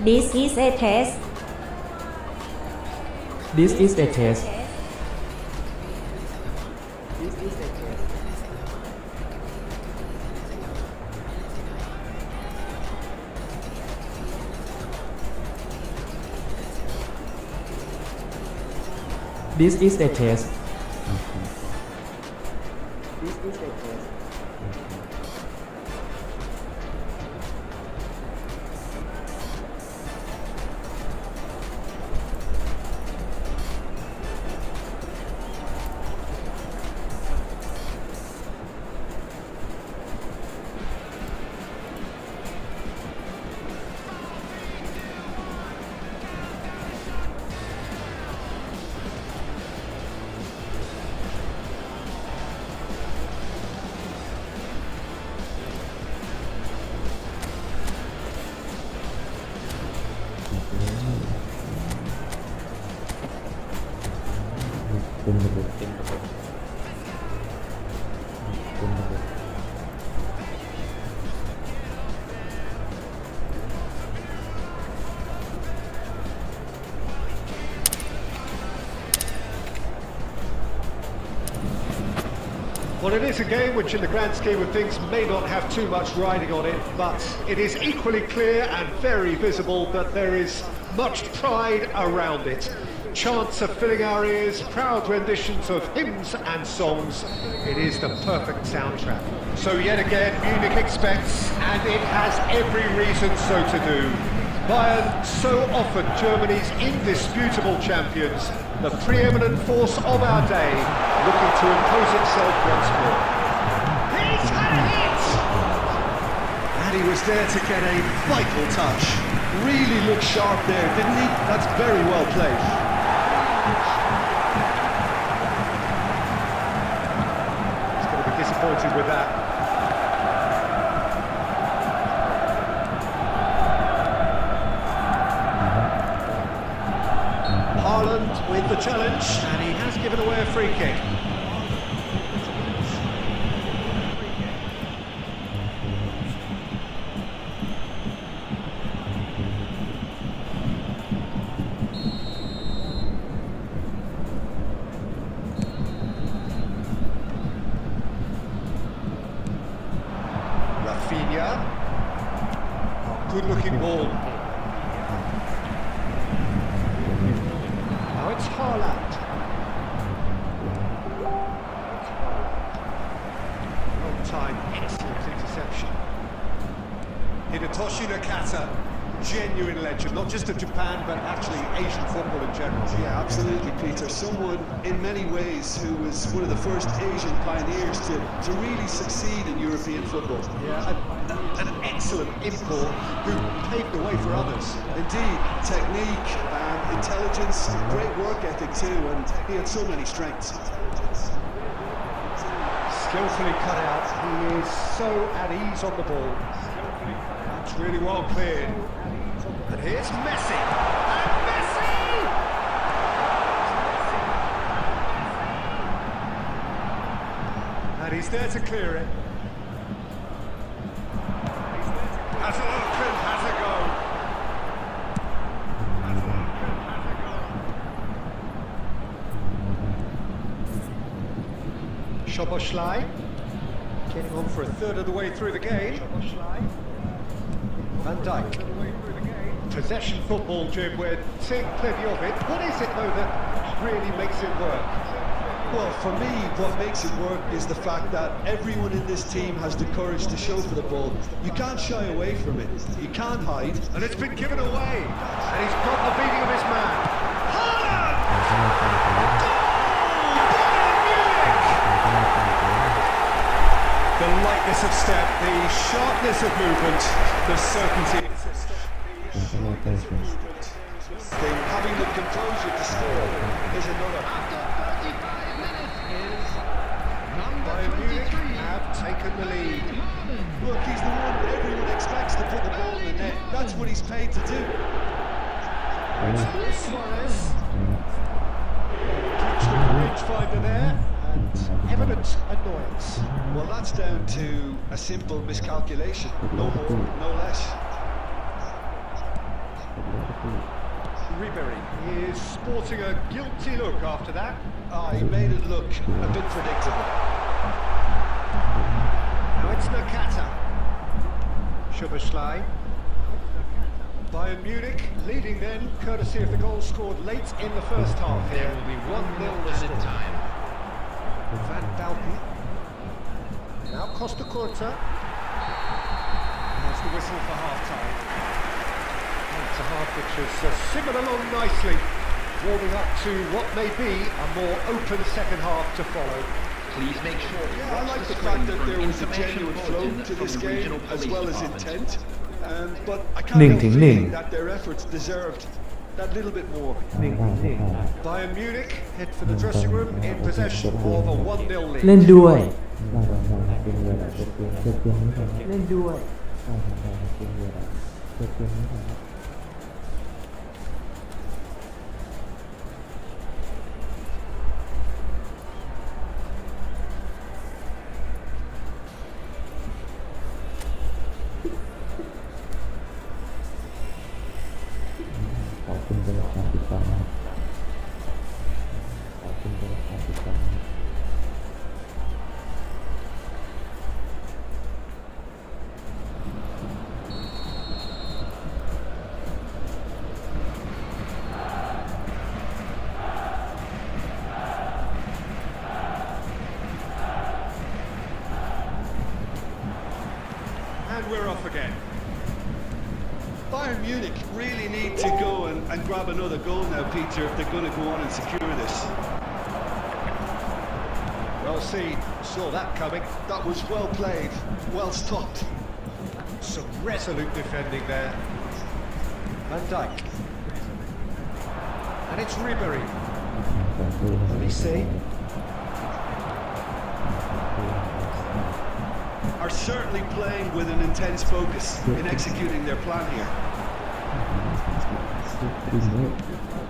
This is a test. This is a test. This is a test. This is a test. Well, it is a game which in the grand scheme of things may not have too much riding on it, but it is equally clear and very visible that there is much pride around it. Chants are filling our ears, proud renditions of hymns and songs. It is the perfect soundtrack. So yet again, Munich expects, and it has every reason so to do. Bayern, so often Germany's indisputable champions, the preeminent force of our day, looking to impose itself once more. He's had a hit! And he was there to get a vital touch. Really looked sharp there, didn't he? That's very well played. He's going to be disappointed with that. With the challenge, and he has given away a free kick. Rafinha, good-looking ball. It's Haaland. Long time, excellent interception. Hidetoshi Nakata, genuine legend, not just of Japan, but actually Asian football in general. Yeah, absolutely, Peter. Someone, in many ways, who was one of the first Asian pioneers to really succeed in European football. Yeah, an excellent import who paved the way for others. Indeed, technique, intelligence, great work ethic too, and he had so many strengths. Skillfully cut out, he is so at ease on the ball. That's really well cleared. And here's Messi! And Messi! And he's there to clear it. Has a look and has a go. Szoboszlai getting on for a third of the way through the game. Van Dijk. Possession football, Jim, we're seeing plenty of it. What is it, though, that really makes it work? Well, for me, what makes it work is the fact that everyone in this team has the courage to show for the ball. You can't shy away from it. You can't hide. And it's been given away. And he's got the beating of his man. Haaland! The lightness of step, the sharpness of movement, the certainty. Having the composure to score is another. Bayern Munich have taken the lead. Look, he's the one that everyone expects to put the ball in the net. That's what he's paid to do. Suarez. Catch the bridge finder there. Evident annoyance. Well, that's down to a simple miscalculation, no more, no less. is sporting a guilty look after that. He made it look a bit predictable. Now it's Nakata. Szoboszlai. Bayern Munich leading then, courtesy of the goal scored late in the first half here. There will be 1-0 added time. Van Dalton. Now Costa Curta. That's the whistle for half-time. It's a half which has simmered along nicely, warming up to what may be a more open second half to follow. Please make sure. Yeah, I like the fact that there was a genuine flow to this game, as well as intent. But I can't help feeling that their efforts deserved that little bit more. Bayern Munich head for the dressing room in possession of a 1-0 lead. เล่นด้วยเล่นด้วย And we're off again. Bayern Munich really need to go and grab another goal now, Peter, if they're going to go on and secure this. Well seen, saw that coming. That was well played, well stopped. Some resolute defending there. Van Dijk. And it's Ribery. Olise. Are certainly playing with an intense focus in executing their plan here.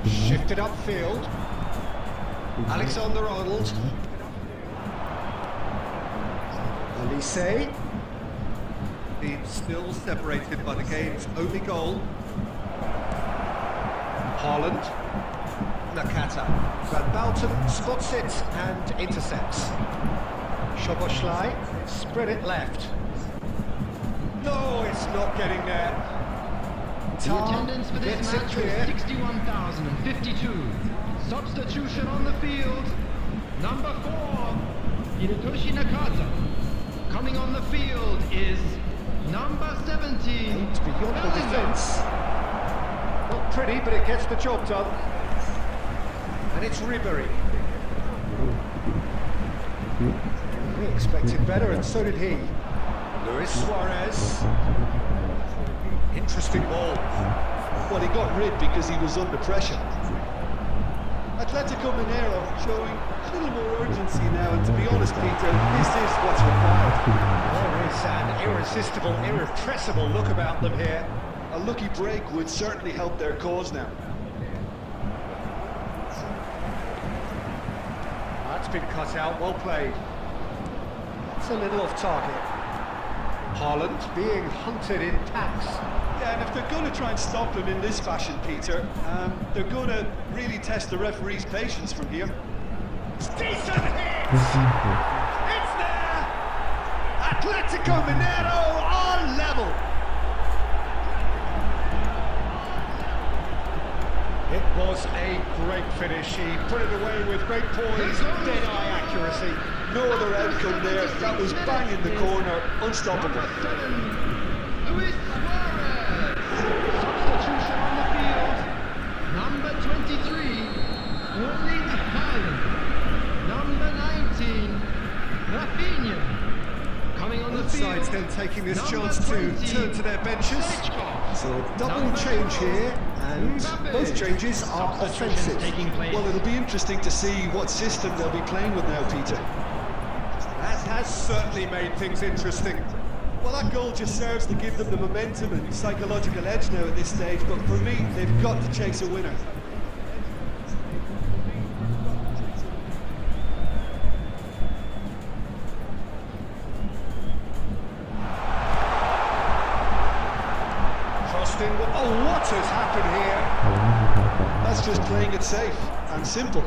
Shifted upfield. Alexander-Arnold. Olise. Being still separated by the game's only goal. Haaland. Nakata. Van Dalton spots it and intercepts. Szoboszlai, spread it left. No, it's not getting there. The attendance for this match was 61,052. Substitution on the field. Number 4, Hirotoshi Nakata. Coming on the field is number 17. It's beyond the defence. Not pretty, but it gets the job done. And it's Ribery. We expected better, and so did he. Luis Suarez. Interesting ball. Well, he got rid because he was under pressure. Atletico Mineiro showing a little more urgency now, and to be honest, Peter, this is what's required. There is an irresistible, irrepressible look about them here. A lucky break would certainly help their cause now. That's been cut out, well played. It's a little off target. Haaland being hunted in packs. Yeah, and if they're going to try and stop him in this fashion, Peter, they're going to really test the referee's patience from here. It's decent hit! It's there! Atletico Mineiro are level! It was a great finish. He put it away with great poise, dead-eye accuracy. No other outcome there. That was bang in the corner, unstoppable. Number 7, Luis Suarez. Substitution on the field. Number 23, Erling Haaland. Number 19, Rafinha. Coming on the Both field. sides then taking this Number chance to 20, turn to their benches. Stoichkov. So a double Number change 12, here, and Mbappe. both changes are Substitution offensive. taking place. Well, it'll be interesting to see what system they'll be playing with now, Peter. That has certainly made things interesting. Well, that goal just serves to give them the momentum and psychological edge now at this stage, but for me, they've got to chase a winner. Crossed in. Oh, what has happened here? That's just playing it safe and simple.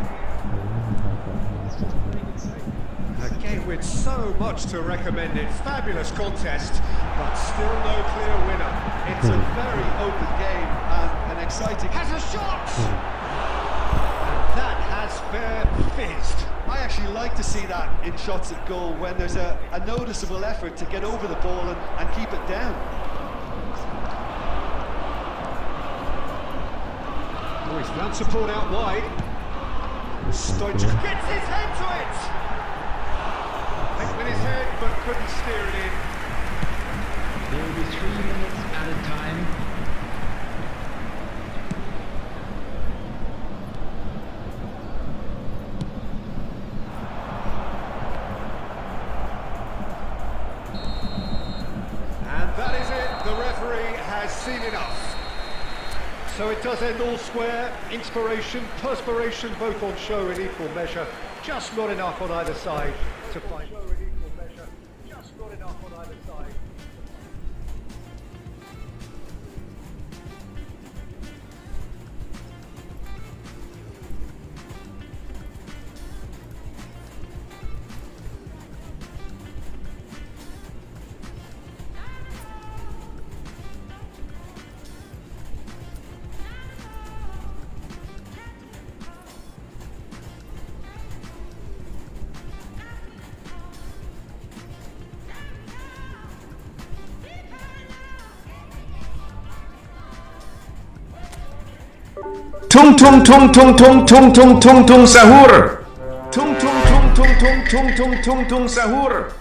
A game with so much to recommend it. Fabulous contest, but still no clear winner. It's a very open game and an exciting... Has a shot! And that has fair fizzed. I actually like to see that in shots at goal when there's a noticeable effort to get over the ball and keep it down. Oh, he's found support out wide. Stoichkov gets his head to it! Went with his head, but couldn't steer it in. There will be 3 minutes at a time. And that is it. The referee has seen enough. So it does end all square. Inspiration, perspiration, both on show in equal measure. Just not enough on either side to find. Just not enough on either side. Tung tung tung tung tung tung tung tung tung sahur. Tung tung tung tung tung tung tung tung tung sahur.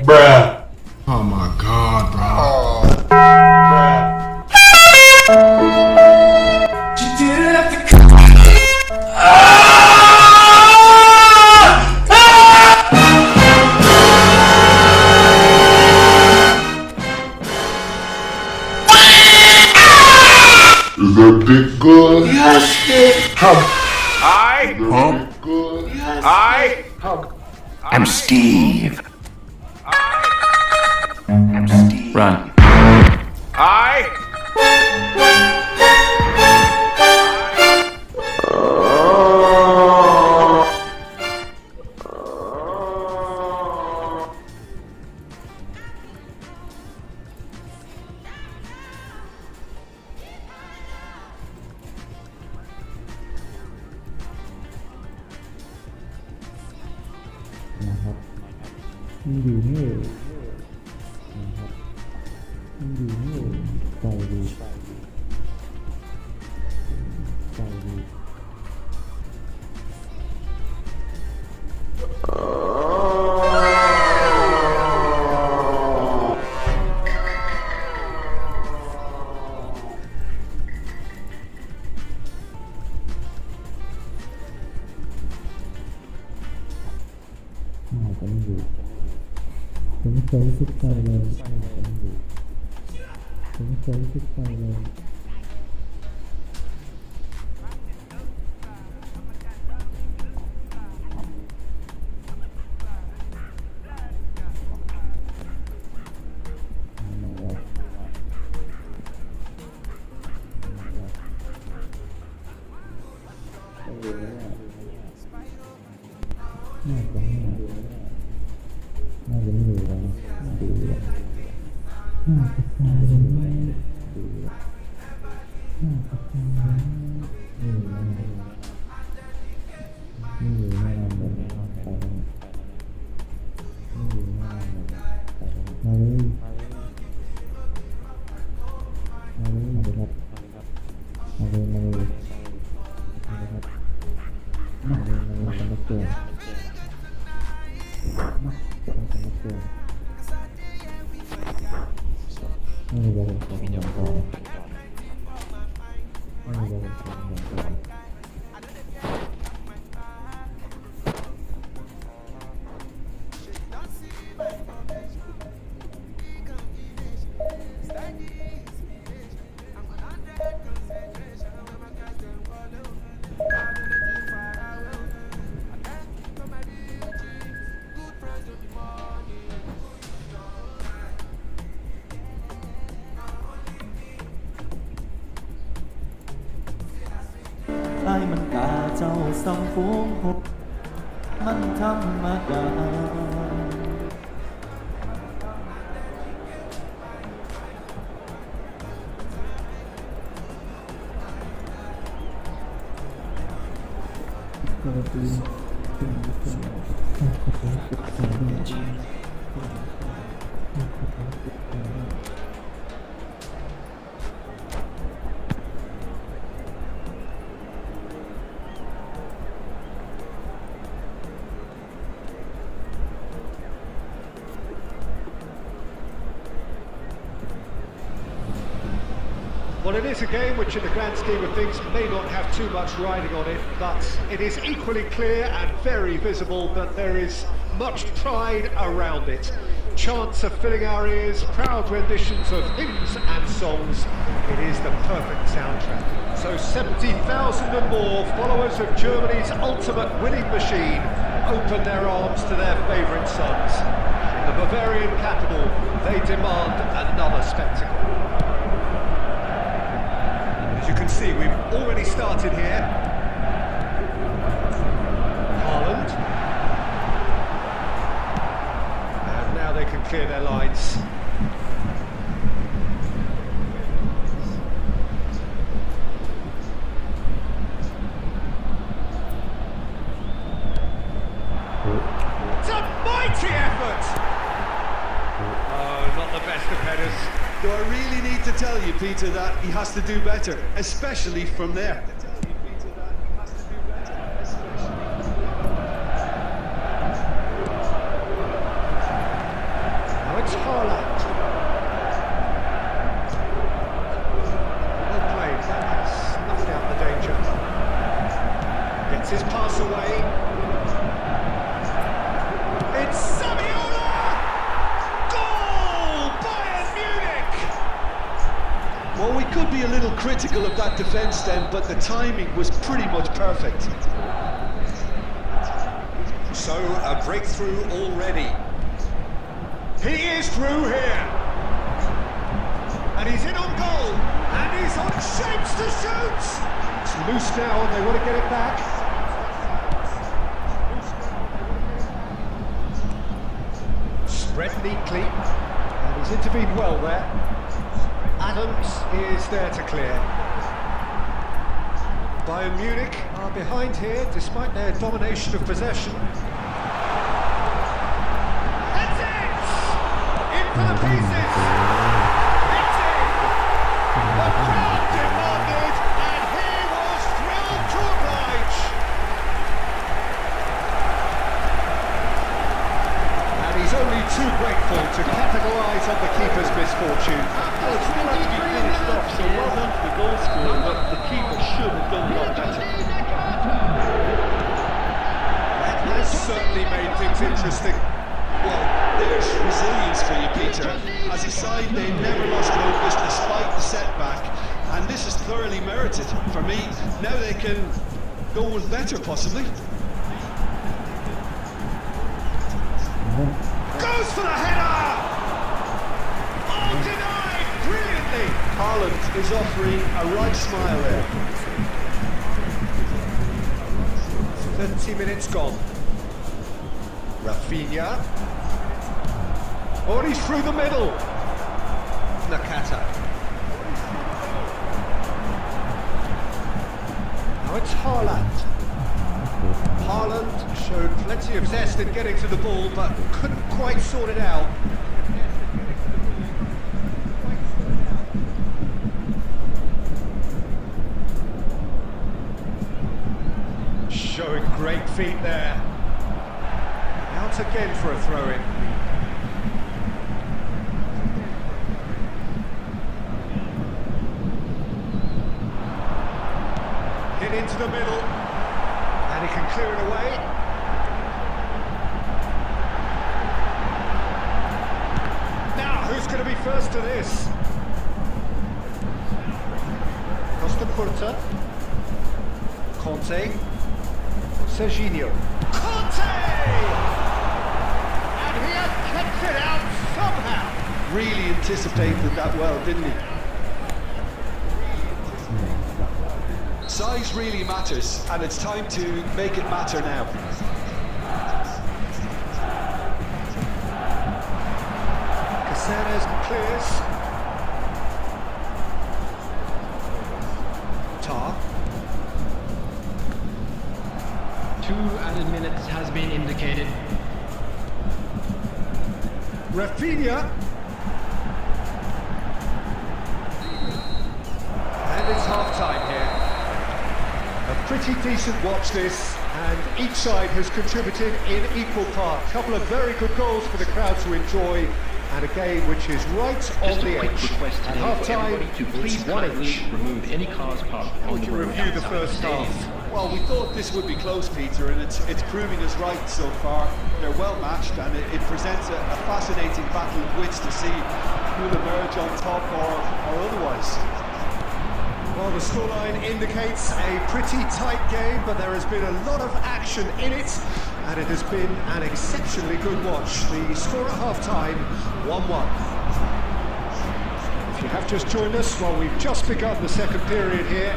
Bruh. Oh my god, bro. Oh. Bruh. You didn't have to come. Is that dick good? Yes, dick. Hug. I Good. I Hug. am Steve. I'm Steve. Run. I สองฟูงหกมันธรรมดา Well, it is a game which in the grand scheme of things may not have too much riding on it, but it is equally clear and very visible that there is much pride around it. Chants are filling our ears, proud renditions of hymns and songs. It is the perfect soundtrack. So 70,000 and more followers of Germany's ultimate winning machine open their arms to their favourite sons. In the Bavarian capital, they demand another spectacle. As you can see, we've already started here. Haaland. And now they can clear their lines. It's a mighty effort! Oh, not the best of headers. Do I really need to tell you, Peter, that he has to do better, especially from there? Now it's Haaland. Well played, that snuffed out the danger. Gets his pass away. It's Saviola! Goal! Bayern Munich! Well, we could be a little critical of that defence then, but the timing was pretty much perfect. So, a breakthrough already. He is through here. And he's in on goal. And he's on shapes to shoot. It's loose now and they want to get it back. Spread neatly. And he's intervened well there. Adams is there to clear. Bayern Munich are behind here despite their domination of possession. That's it! In for the pieces! It's in! The crowd demanded and he was thrilled to oblige! And he's only too grateful to capitalise on the keeper's misfortune. Well, it still had to be finished off, so well done to the goal scorer, but the keeper should have done a lot better. That has certainly made things interesting. Well, there's resilience for you, Peter. As a side, they never lost focus despite the setback, and this is thoroughly merited. For me, now they can go with better, possibly. Goes for the header! Oh, denied brilliantly! Haaland is offering a right smile there. 30 minutes gone. Rafinha. Oh, and he's through the middle. Nakata. Now it's Haaland. Haaland showed plenty of zest in getting to the ball, but couldn't quite sort it out. Showing great feet there. Out again for a throw-in. Hit into the middle. And he can clear it away. Now, who's going to be first to this? Costa Curta. Conte. Serginho. Conte! And he has kept it out somehow. Really anticipated that well, didn't he? Size really matters, and it's time to make it matter now. Caceres clears. Tar. 2 added minutes has been indicated. Rafinha. And it's half-time here. A pretty decent watch this, and each side has contributed in equal part. A couple of very good goals for the crowd to enjoy, and a game which is right on Just the a quick edge. request At today for half-time, everybody to please it's 1 kindly each. remove any cars parked How on would the you road review the outside first stadium. half? Well, we thought this would be close, Peter, and it's proving us right so far. They're well matched, and it presents a fascinating battle of wits to see who'll emerge on top or otherwise. Well, the scoreline indicates a pretty tight game, but there has been a lot of action in it, and it has been an exceptionally good watch. The score at half-time, 1-1. If you have just joined us, well, we've just begun the second period here.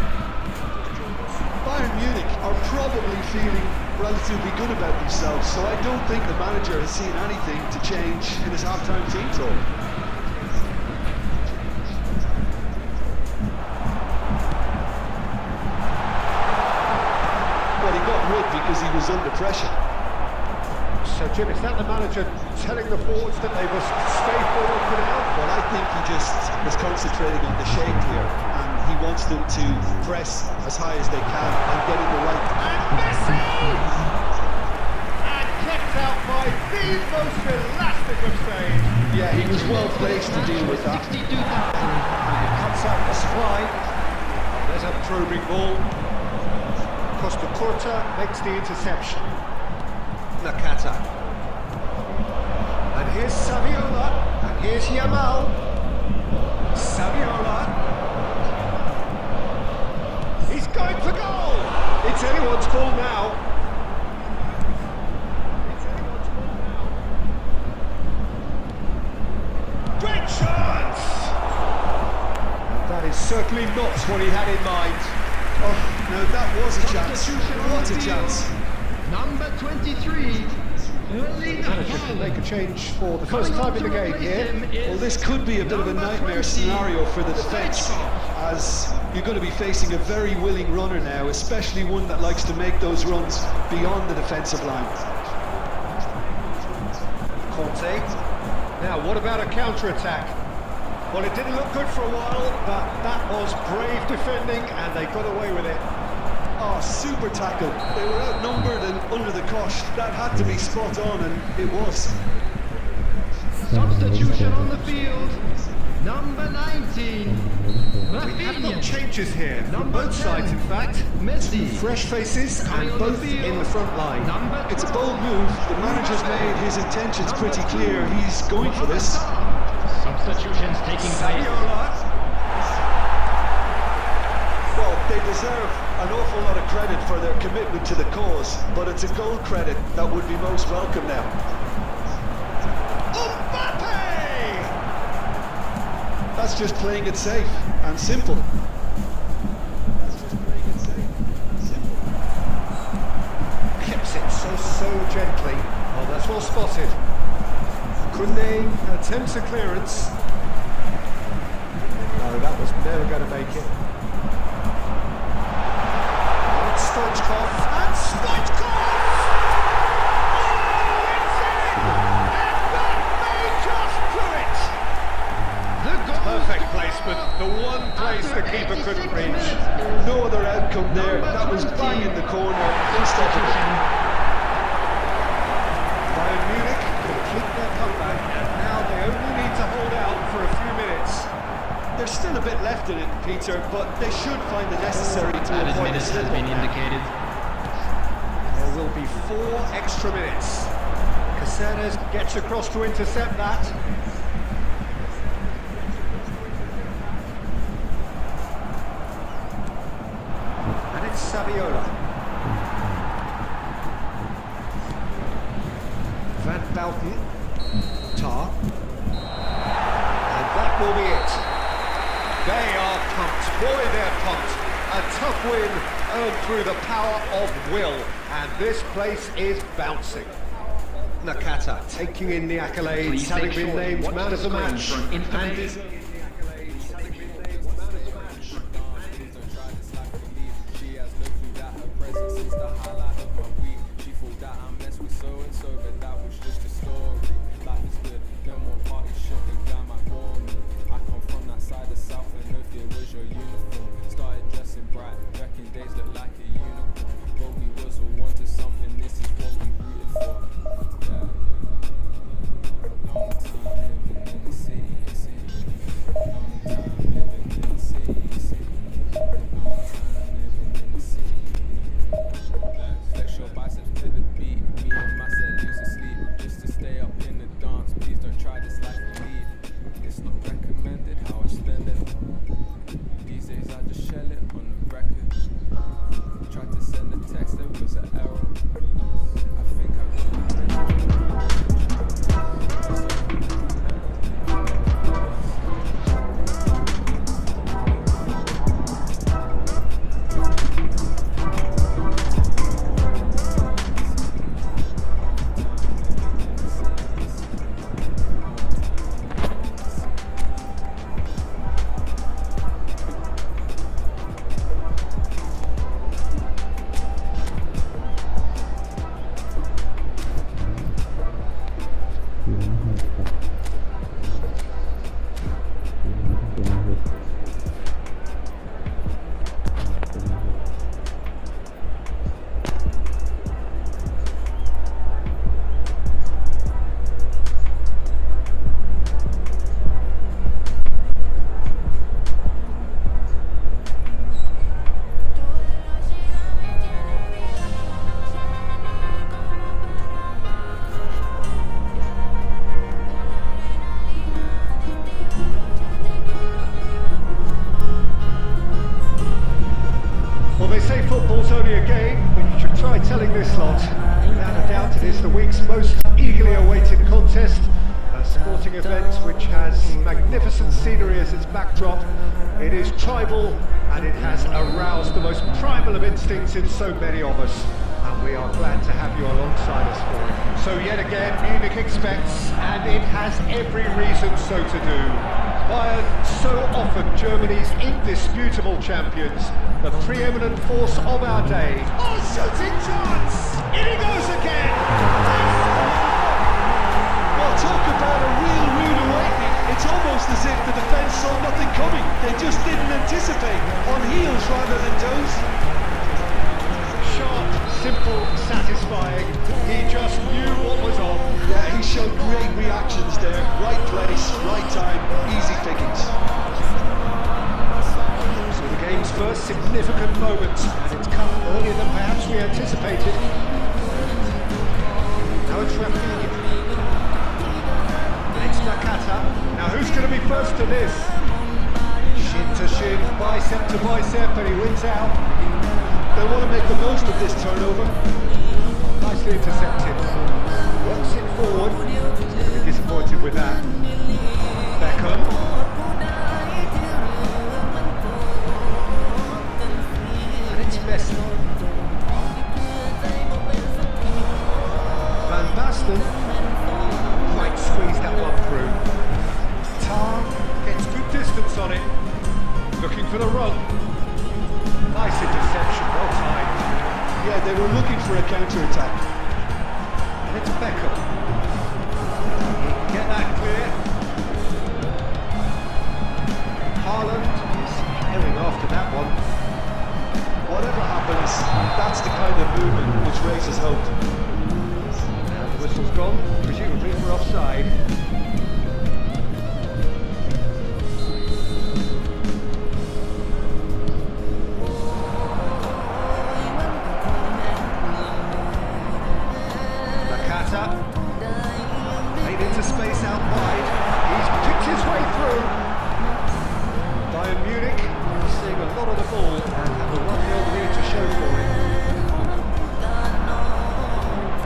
Bayern Munich are probably feeling relatively good about themselves, so I don't think the manager has seen anything to change in his half-time team talk. Well, he got rid because he was under pressure. So, Jim, is that the manager telling the forwards that they must stay forward for now? Well, I think he just is concentrating on the shape here, and he wants them to press as high as they can and get in the right. And Messi! And kept out by the most elastic of saves. Yeah, he was well placed to deal with that. 62,000. Cuts out the supply. There's a probing ball. Costa Curta makes the interception. Nakata. And here's Saviola. And here's Yamal. Saviola. He's going for goal. It's anyone's ball now. Great chance! And that is certainly not what he had in mind. Oh, no, that was a chance. What a chance. Number 23. Manager can make a change for the first time in the game here. Well, this could be a bit of a nightmare scenario for the defence, as you're going to be facing a very willing runner now, especially one that likes to make those runs beyond the defensive line. Conte. Now, what about a counter-attack? Well, it didn't look good for a while, but that was brave defending, and they got away with it. Oh, super tackle. They were outnumbered and under the cosh. That had to be spot on, and it was. Substitution on the field. Number 19. We have got changes here, from Number both sides 10. in fact. Messi. Fresh faces, Coming and on the both field. in the front line. Number It's a 12. bold move. The manager's made his intentions pretty clear. He's going for this. Substitutions taking place. Saviola. Well, they deserve an awful lot of credit for their commitment to the cause, but it's a goal credit that would be most welcome now. Mbappe! That's just playing it safe and simple. Clips it so gently. Oh, that's well spotted. Koundé attempts a clearance. No, that was never going to make it. And Stoichkov. And Stoichkov! Oh, it's in! And Mbappe just threw it! The goal. Perfect placement. The one place the keeper couldn't reach. No other outcome there. That was bang in the corner. Unstoppable. Bayern Munich complete their comeback, and now they only need to hold out for a few minutes. There's still a bit left in it, Peter, but they should find the necessary to Added avoid a minutes has slip been up. indicated. There will be 4 extra minutes. Caceres gets across to intercept that. And it's Saviola. Van Bouten. Tar. And that will be it. They are pumped. Boy, they're pumped. A tough win earned through the power of will, and this place is bouncing. Nakata taking in the accolades, Please having make been sure named you watch man the of the screen match. for an And information. Well, they say football's only a game, but you should try telling this lot. Without a doubt, it is the week's most eagerly awaited contest, a sporting event which has magnificent scenery as its backdrop. It is tribal, and it has aroused the most primal of instincts in so many of us. And we are glad to have you alongside us for it. So yet again, Munich expects, and it has every reason so to do. Bayern, so often Germany's indisputable champions, the preeminent force of our day. Oh, shooting chance! In he goes again! Well, talk about a real rude awakening. It's almost as if the defence saw nothing coming. They just didn't anticipate. On heels rather than toes. Sharp, simple, satisfying. He just knew what was on. Yeah, he showed great reactions there. Right place, right time, easy pickings. So the game's first significant moment, and it's come earlier than perhaps we anticipated. Now it's Rafinha. It's Nakata. Now who's going to be first to this? Shin to shin, bicep to bicep, and he wins out. They want to make the most of this turnover. Nicely intercepted. Works it forward. He's going to be disappointed with that. Beckham. And it's Messi. Van Basten. Quite squeezed that one through. Tar gets good distance on it. Looking for the run. Nice interception, well timed. Yeah, they were looking for a counter-attack. And it's Beckham. Get that clear. Haaland is herring after that one. Whatever happens, that's the kind of movement which raises hope. And the whistle's gone, presumably for offside. Made into space out wide. He's picked his way through. Bayern Munich seeing a lot of the ball and have a 1-0 lead to show for it.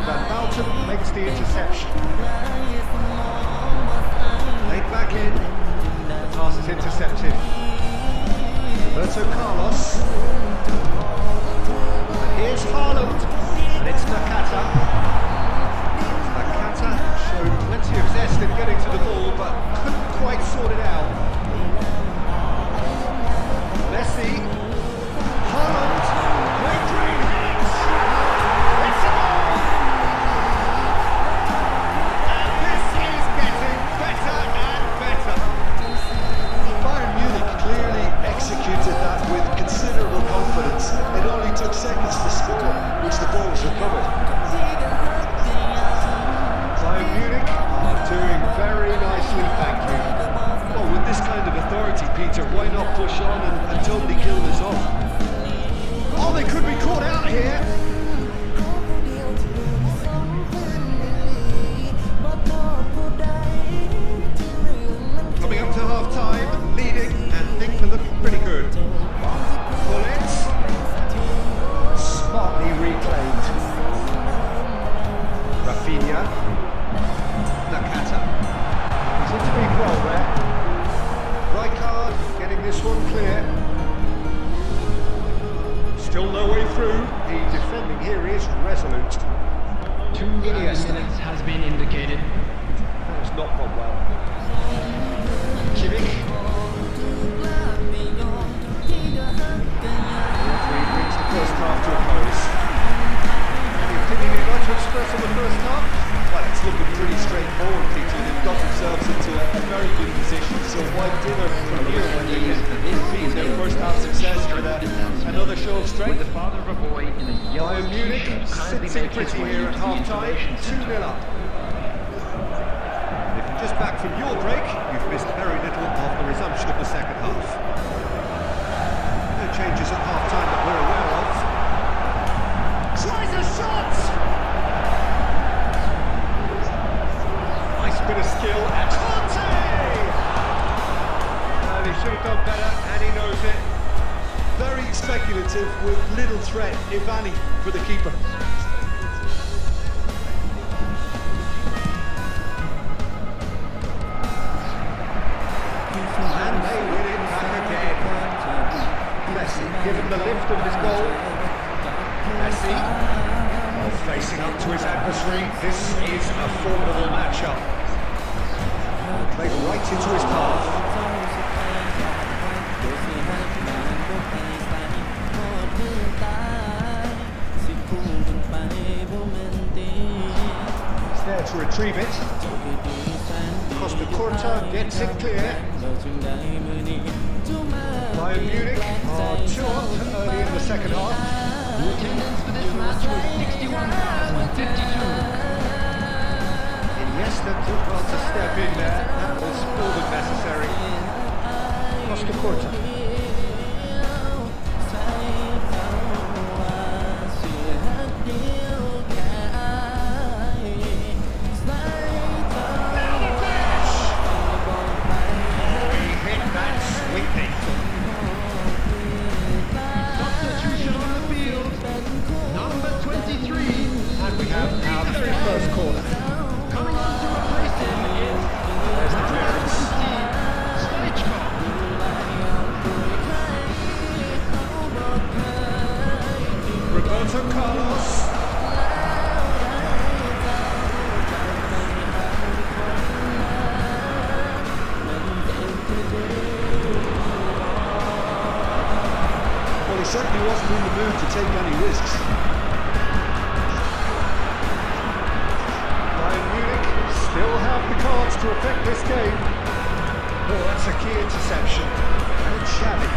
Van Basten makes the interception. Laid back in. The pass is intercepted. Roberto Carlos. And here's Haaland. And it's Nakata. Nakata showed plenty of zest in getting to the ball, but couldn't quite sort it out. Messi. Haaland. Great hits. It's a goal. And this is getting better and better. Bayern Munich clearly executed that with considerable confidence. It only took seconds to score, which the ball was recovered. Bayern Munich are doing very nicely, thank you. Well, with this kind of authority, Peter, why not push on and totally kill this off? Oh, they could be caught out here. Coming up to half-time, leading, and things are looking pretty good. Bullet. Smartly reclaimed. Rafinha. Nakata. He's into deep well there. Rijkaard getting this one clear. Still no way through. The defending here is resolute. 2 minutes has been indicated. That has not gone well. Kimmich. Referee brings the first half to a close. Any opinion you'd like to express on the first half? Well, it's looking pretty straightforward, Peter. They've got themselves into a very good position, so why dither from here when they can repeat their first half success with another show of With strength? the father of a boy in a yellow Bayern Munich t-shirt kindly sits in make his pretty way here at into the half-time, information 2-0 up. If you're just back from your break, you've missed very little of the resumption of the second half. No changes at half-time that we're aware of. Tries a shot! Nice bit of skill, and Conte! He should have done better, and he knows it. Very speculative with little threat, if any, for the keeper. And they win it back again. Messi given the lift of his goal. Messi facing up to his adversary. This is a formidable matchup. Played right into his path. He's there to retrieve it. Costa Curta gets it clear. Bayern Munich are 2 up early in the second half. The attendance for this match was 61,052. Iniesta took well to step in there. That was more than necessary. Costa Curta. Substitution on the field. Number 23. And we have our very first corner. Coming on to replace him is number 20, Stoichkov. Roberto Carlos. Well, he certainly wasn't in the mood to take any risks. Bayern Munich still have the cards to affect this game. Oh, that's a key interception. And it's shabby.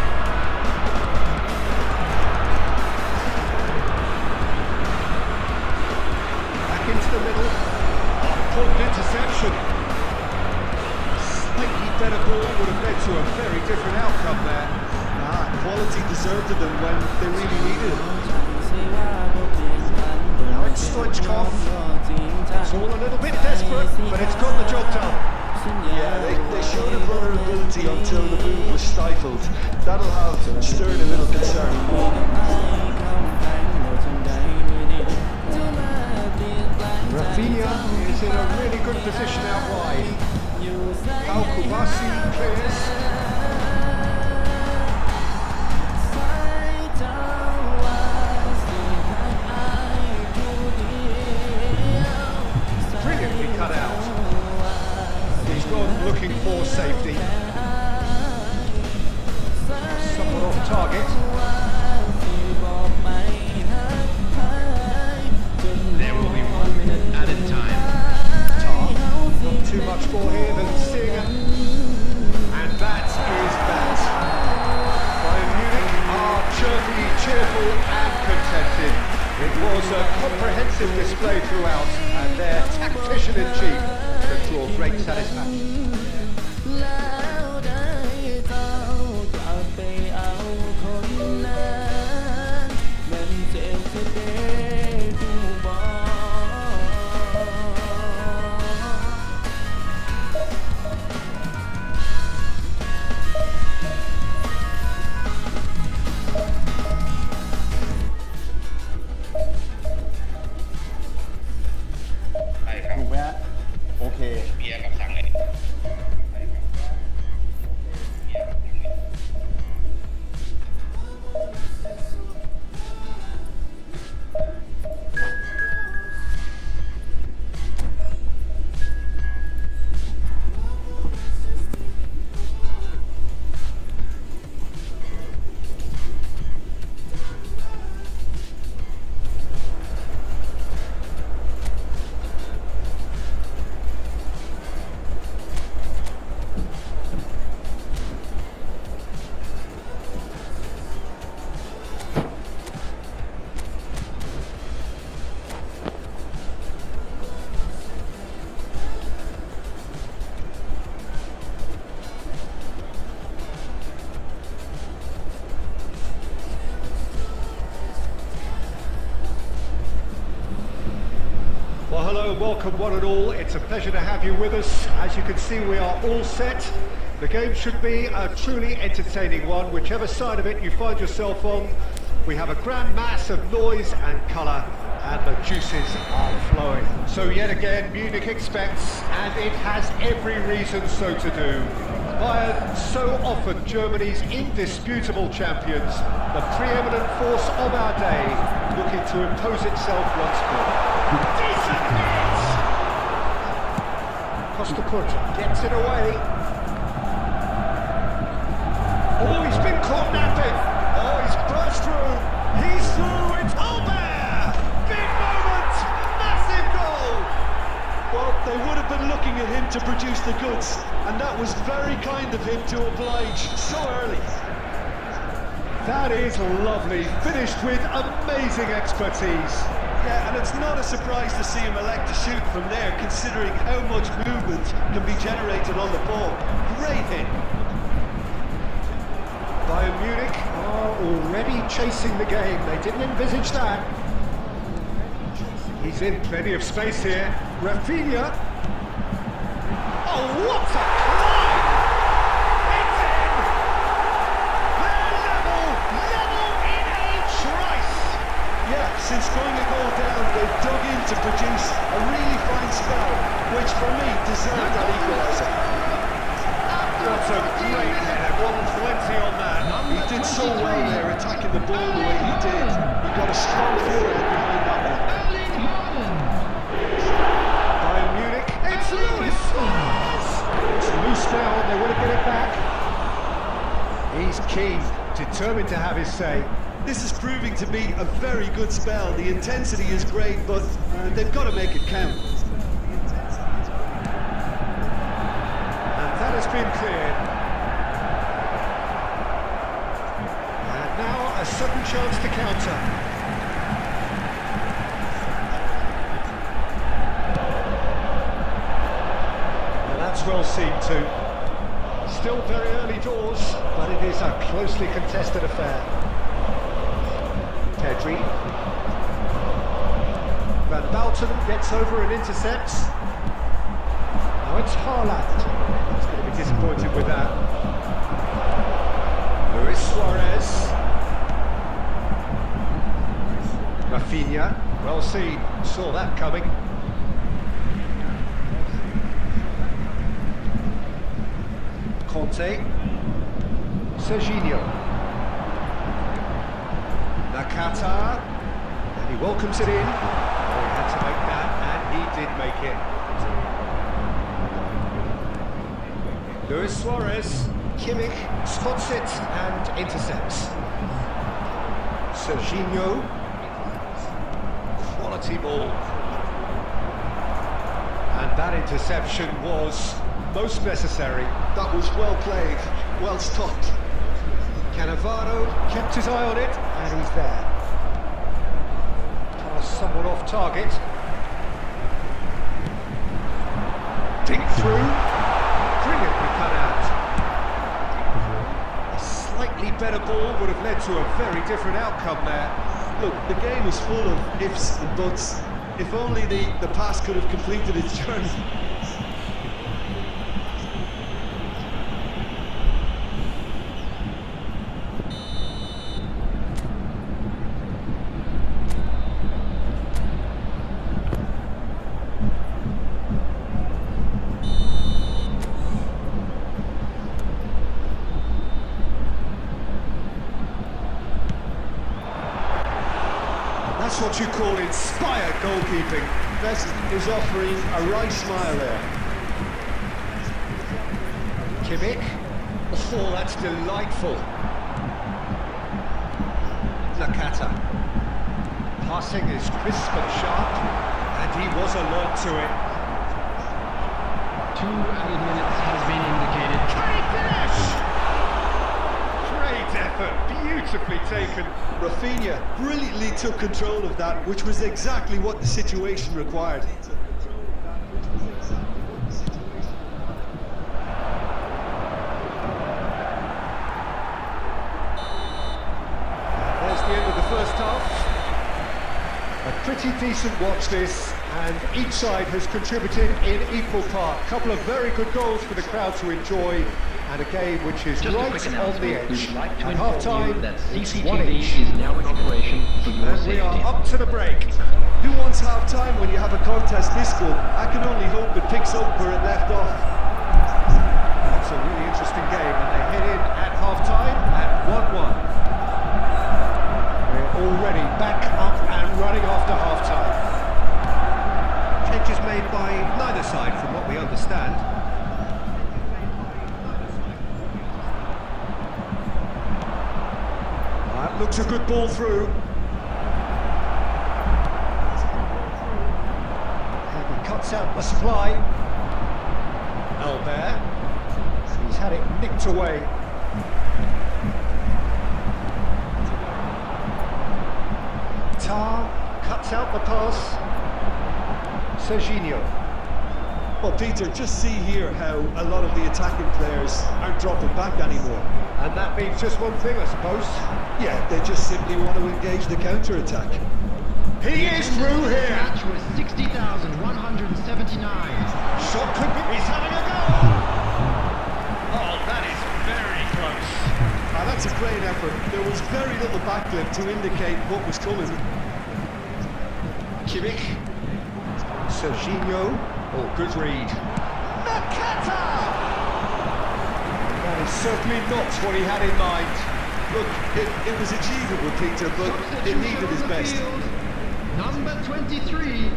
Back into the middle. Important interception. Slightly better ball would have led to a very different outcome there. Quality deserted them when they really needed it. Now it's Stoichkov. It's all a little bit desperate, but it's got the job done. Yeah, they showed a vulnerability until the move was stifled. That'll have stirred a little concern. Rafinha is in a really good position out wide. Pau Kubasi clears. impressive display throughout, and their tactician in chief can draw great satisfaction. แล้วได้เขาจะไปเอาคนนั้นมันเจ็บที่เด็กผู้บอก ถูกไหมฮะโอเคเบียร์กับสั่งเลย Well, hello, welcome one and all. It's a pleasure to have you with us. As you can see, we are all set. The game should be a truly entertaining one, whichever side of it you find yourself on. We have a grand mass of noise and colour, and the juices are flowing. So yet again, Munich expects, and it has every reason so to do. Bayern, so often Germany's indisputable champions, the preeminent force of our day, looking to impose itself once more. Decent hit! Costa Curta gets it away. Oh, he's been caught napping. Oh, he's burst through. He's through. It's Albert! Big moment! Massive goal! Well, they would have been looking at him to produce the goods, and that was very kind of him to oblige so early. That is lovely. Finished with amazing expertise. Yeah, and it's not a surprise to see him elect to shoot from there, considering how much movement can be generated on the ball. Great hit. Bayern Munich are already chasing the game. They didn't envisage that. He's in plenty of space here. Rafinha. Oh, what a climb! It's in! They're level in a trice! Yeah, since throwing a goal down, they've dug in to produce a really fine spell, which for me deserved that equaliser. What a great header, won plenty on that. He did so well there, attacking the ball the way he did. He got a strong forehand behind that one. Bayern Munich, it's Luis Suarez! It's loose now, and they want to get it back. He's keen, determined to have his say. This is proving to be a very good spell. The intensity is great, but they've got to make it count. And that has been cleared. And now a sudden chance to counter. Well, that's well seen too. Still very early doors, but it is a closely contested affair. Pedri. Van Bouten gets over and intercepts. Now it's Haaland. He's going to be disappointed with that. Luis Suarez. Rafinha. Well seen. Saw that coming. Conte. Serginho. Nakata, and he welcomes it in. Oh, he had to make that, and he did make it. Luis Suarez, Kimmich spots it and intercepts. Serginho, quality ball. And that interception was most necessary. That was well played, well stopped. Cannavaro kept his eye on it, and he's there. Pass somewhat off target. Dink through. Brilliantly cut out. A slightly better ball would have led to a very different outcome there. Look, the game is full of ifs and buts. If only the pass could have completed its journey. That's what you call inspired goalkeeping. Messi is offering a right smile there. Kimmich. Oh, that's delightful. Nakata. Passing is crisp and sharp, and he was alert to it. 2 added minutes has been indicated. Can he finish? Great effort, beautifully taken. Rafinha brilliantly took control of that, which was exactly what the situation required. There's the end of the first half. A pretty decent watch this, and each side has contributed in equal part. A couple of very good goals for the crowd to enjoy, and a game which is Just a right quick on the announcement. edge. We'd like to At inform half-time, you that it's CCTV 1-1. is now in operation for your And safety. we are up to the break. Who wants half-time when you have a contest this good? I can only hope it picks up where it left off. That's a really interesting game, and they head in at half-time at 1-1. We're already back up and running after half-time. Changes made by neither side, from what we understand. That looks a good ball through. And he cuts out the supply. Albert. He's had it nicked away. Tar cuts out the pass. Serginho. Well, Peter, just see here how a lot of the attacking players aren't dropping back anymore. And that means just one thing, I suppose. Yeah, they just simply want to engage the counter-attack. He is through here. Match was 60,179. Shot could be. He's having a go. Oh, that is very close. Now, that's a great effort. There was very little backlift to indicate what was coming. Kimmich. Serginho. Oh, good read. Nakata! That is certainly not what he had in mind. Look, it was achievable, Peter, but it needed his best. Number 23.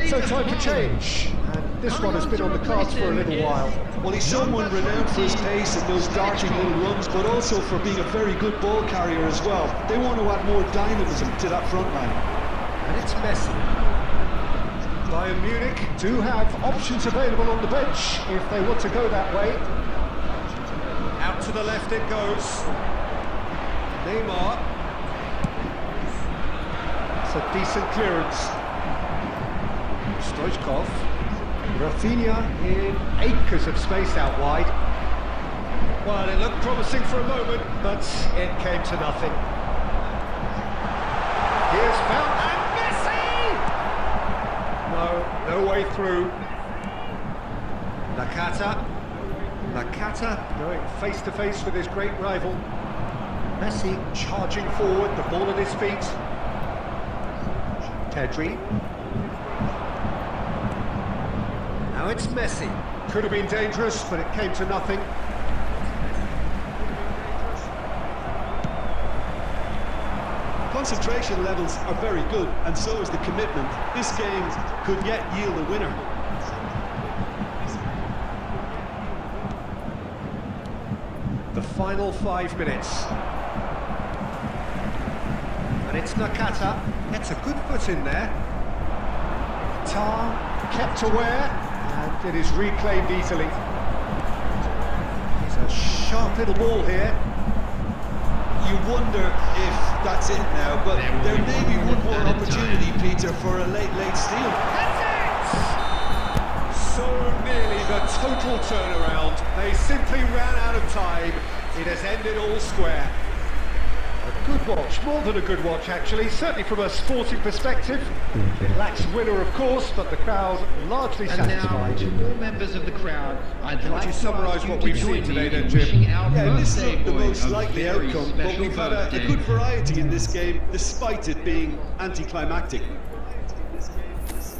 So time to change. And this one has been on the cards for a little while. Well, he's someone renowned for his pace and those darting little runs, but also for being a very good ball carrier as well. They want to add more dynamism to that front line. And it's Messi. Bayern Munich do have options available on the bench if they want to go that way. Out to the left it goes. Neymar. It's a decent clearance. Stoichkov. Rafinha in acres of space out wide. Well, it looked promising for a moment, but it came to nothing. Here's found and Messi! No way through. Nakata. Nakata going face to face with his great rival. Messi charging forward, the ball at his feet. Pedri. Now it's Messi. Could have been dangerous, but it came to nothing. Concentration levels are very good, and so is the commitment. This game could yet yield a winner. The final 5 minutes. And it's Nakata. Gets a good foot in there. Tar kept aware, and it is reclaimed easily. It's a sharp little ball here. you wonder if that's it now, but there may be one more opportunity, Peter, for a late steal. That's it! So nearly the total turnaround. They simply ran out of time. It has ended all square. A good watch, more than a good watch actually, certainly from a sporting perspective. It lacks winner of course, but the crowd largely And now, satisfied. to all members of the crowd, I'd like to summarise ask you what to we've join seen today me then, in Jim? wishing our Yeah, this birthday looked the boy most a likely very outcome, but special we've had a birthday. good variety in this game, despite it being anticlimactic.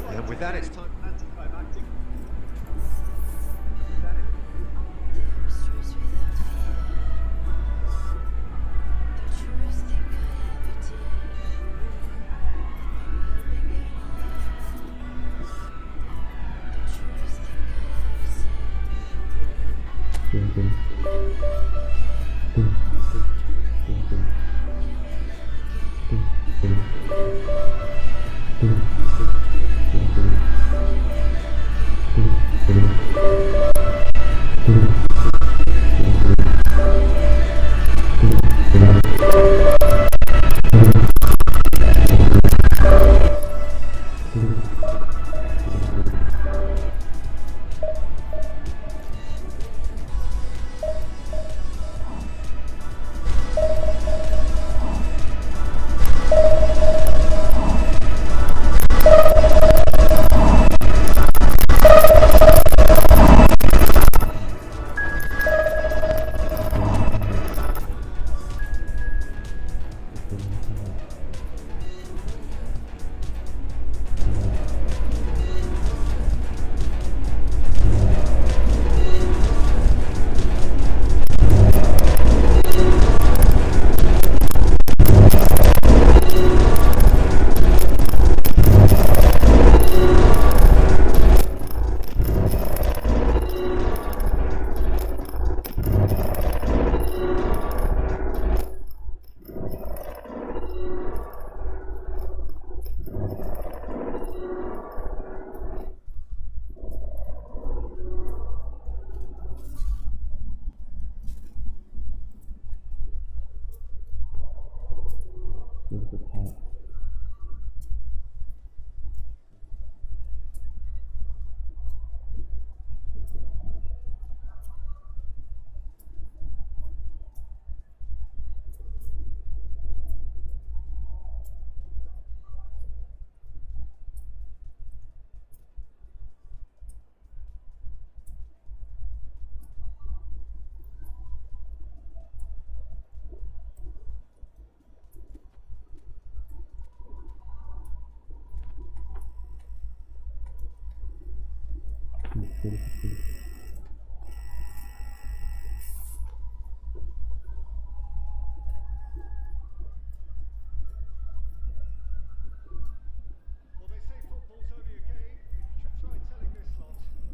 And with that it's time. Anticlimactic.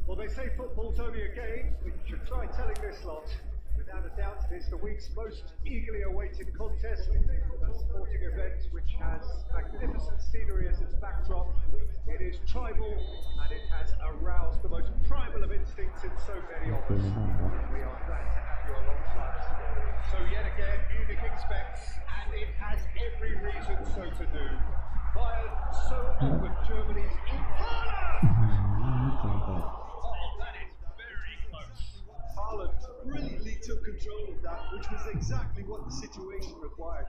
Well, they say football's only a game, but you should try telling this lot. Without a doubt, it is the week's most eagerly awaited contest, a sporting event which has magnificent scenery as its backdrop. It is tribal, and it has aroused the most primal of instincts in so many of us. We are glad to have you alongside us. So yet again, Munich expects, and it has every reason so to do. Bayern so offered Germany's Haaland brilliantly took control of that, which was exactly what the situation required.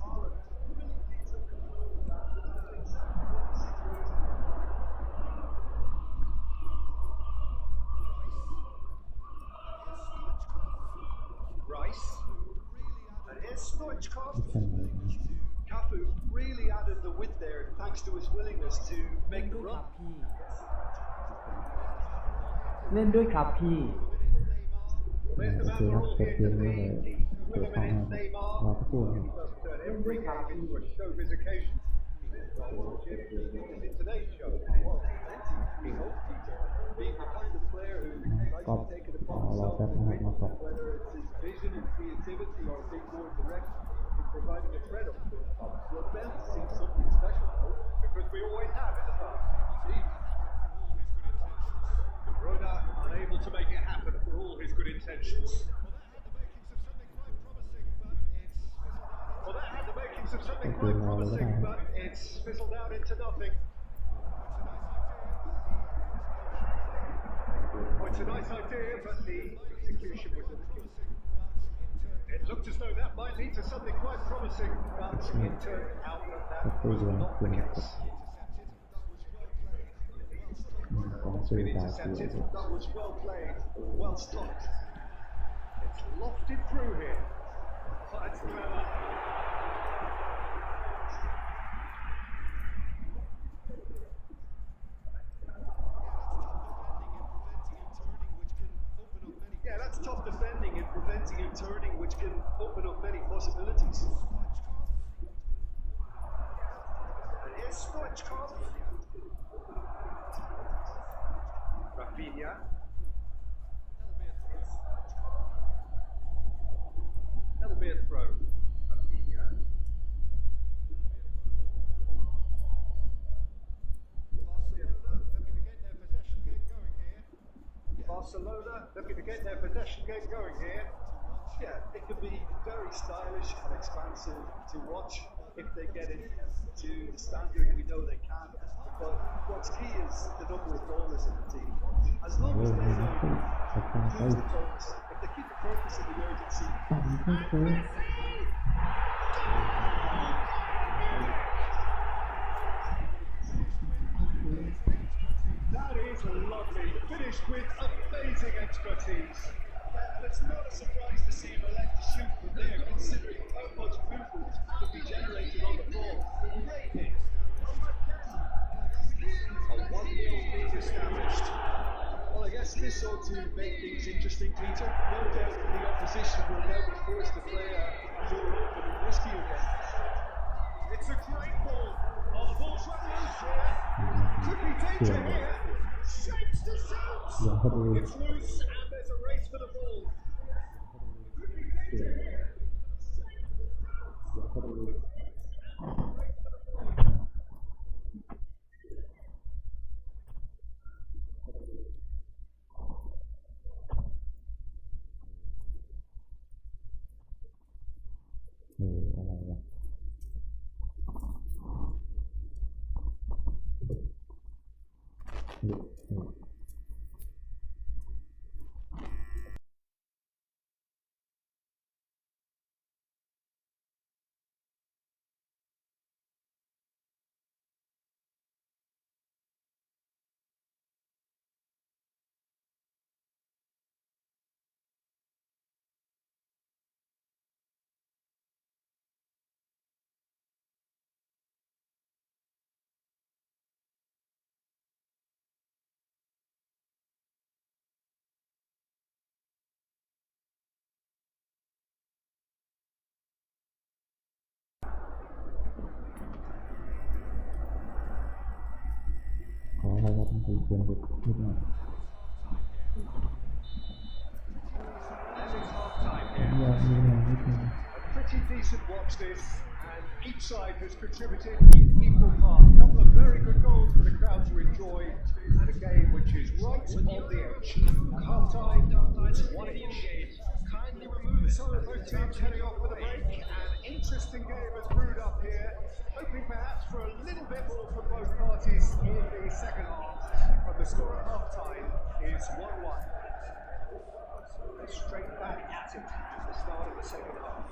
Haaland brilliantly took control of that, which was exactly what the situation required. Rice, and here's Stoichkov. Cafu really added the width there thanks to his willingness to make the run. เล่นด้วยครับพี่ There's the man for all the entertainment. William Neymar. Every game into a showbiz occasion. In today's show, he hopes being the kind of player who tries to take it upon himself to win, whether it's his vision and creativity or being more direct in providing a threat up to the top. We're bound to see something special, though, because we always have in the past. Rhoda unable to make it happen for all his good intentions. it's fizzled out into nothing. Oh, it's a nice idea, but the execution was limited. It looked as though that might lead to something quite promising, but it turned out that that was not the case. It's been intercepted. That was well played, well stopped. It's lofted through here. But it's clever. Yeah, that's tough defending and preventing him turning, which can open up many possibilities. And here's Stoichkov. Rafinha. That'll be a throw. Rafinha. Barcelona looking to get their possession game going here. Yeah, it could be very stylish and expansive to watch if they get it to the standard we know they can. But what's key is the number of goals in the team. As long as they know who's the focus, if they keep the purpose and the urgency. That is lovely, finished with amazing expertise. And it's not a surprise to see him elect to shoot from there, considering how much movement could be generated on the ball. Great hit. A 1-0 lead established. Well, I guess this ought to make things interesting, Peter. No doubt the opposition will now be forced to play a more open and risky again. It's a great ball. Oh, the ball's running loose here. Could be danger here. Shapes to shoot. It's loose and there's a race for the ball. Could be danger here. A pretty decent watch this, and each side has contributed in equal parts. A couple of very good goals for the crowd to enjoy, and a game which is right on the edge. At half time, it's 1 each. So both teams heading off with a break. An interesting game has brewed up here, hoping perhaps for a little bit more from both parties in the second half. But the score at half time is 1-1. They're straight back at it at the start of the second half.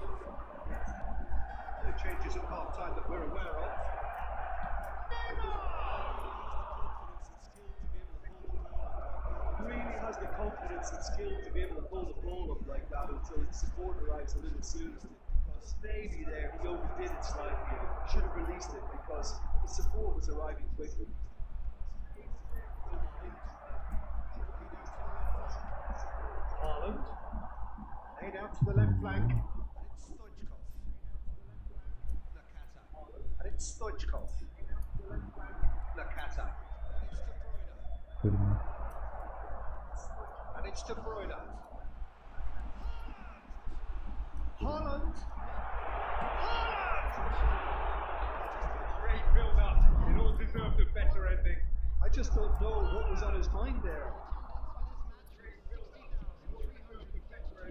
The changes at half time that we're aware of. Really has the confidence and skill to be able to pull the ball up like that until the support arrives a little sooner. Because maybe there he overdid it slightly and should have released it because the support was arriving quickly. Haaland, laid out to the left flank. And it's Stoichkov. Nakata. And it's De Bruyne. Haaland. Great build-up. It all deserved a better ending. I just don't know what was on his mind there.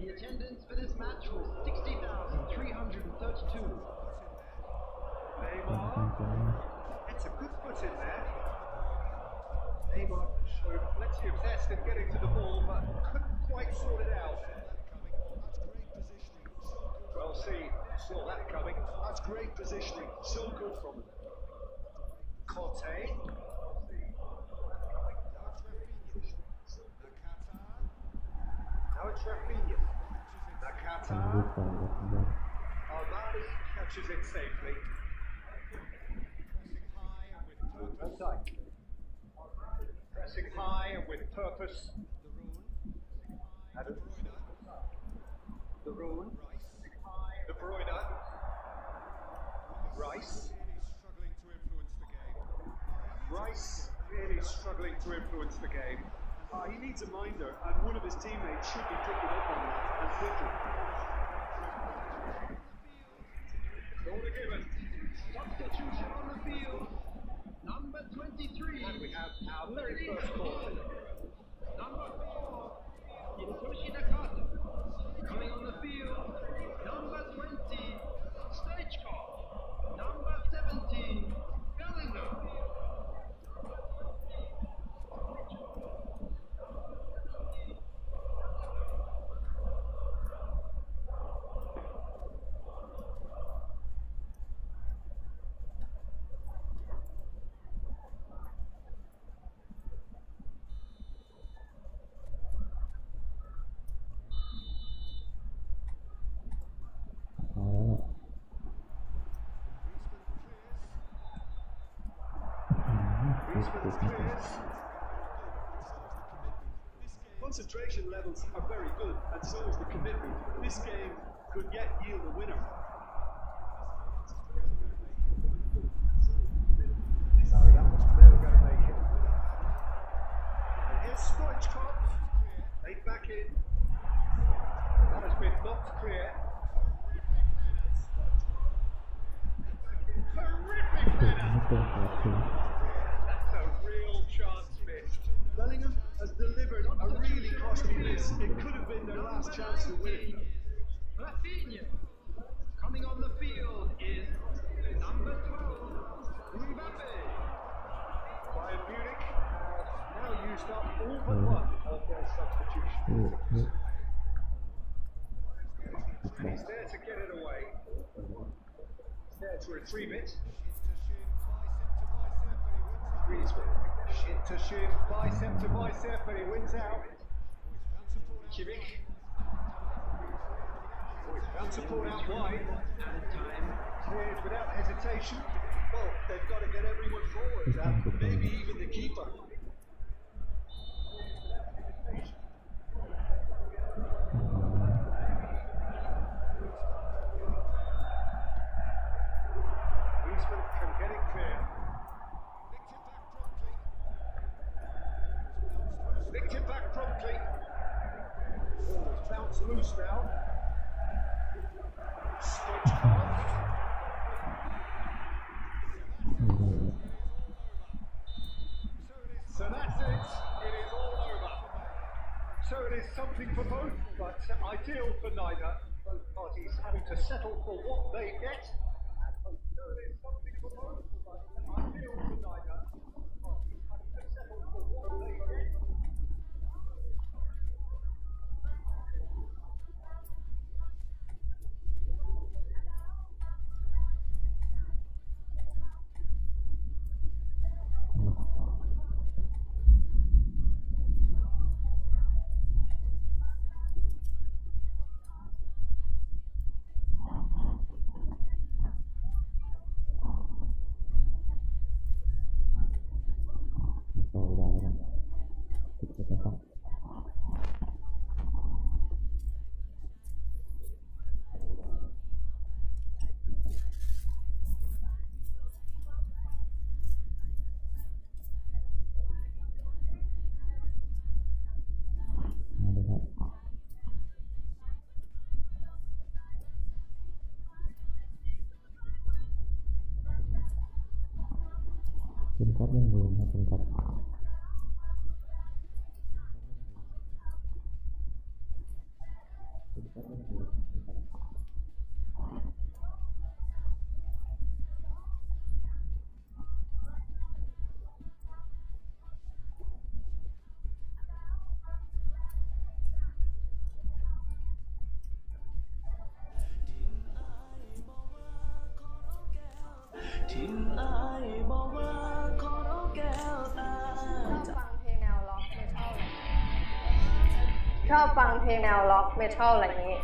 The attendance for this match was 60,332. Neymar. It's a good foot in there. Neymar showed plenty of zest in getting to the ball, but couldn't quite sort it out. Well, saw that coming. That's great positioning. So good from him. Conte. Now it's Rafinha. Nakata. Armani catches it safely. Van Dijk. Pressing high and with purpose. Adams. De Bruyne. De Bruyne. Rice. Rice really struggling to influence the game. He needs a minder, and one of his teammates should be picking up on that, and quickly. Corner given. Substitution on the field. Number 23. And we have our very first corner. Number 4. Yasushi Nakata. Coming on the field. Number 20. Stagecock. Number 17. Bellingham. Concentration levels are very good, and so is the commitment. This game could yet yield a winner. Sorry, that was never going to make it. And here's Stoichkov. Laid back in. That has been knocked clear. Terrific header. That's a real chance missed. Bellingham has delivered a really costly miss. It could have been their last chance to win. Rafinha. Coming on the field is number 12. Mbappe. Bayern Munich have now used up all but one of their substitutions. And he's there to get it away. He's there to retrieve it. Griezmann. Shin to shin, bicep to bicep, and he wins out. Kimmich. Oh, he's bound to pull out wide. At a time. Cleared without hesitation. Well, they've got to get everyone forward, maybe even the keeper. Griezmann can get it clear. Nicked it back promptly. Oh, it's bounced loose now. Stoichkov. So that's it. It is all over. So it is something for both, but ideal for neither. Both parties having to settle for what they get. So it is something for both, but ideal for neither. Both parties having to settle for what they get. ชอบฟังเพลงแนวล็อกเมทัลอะไรอย่างนี้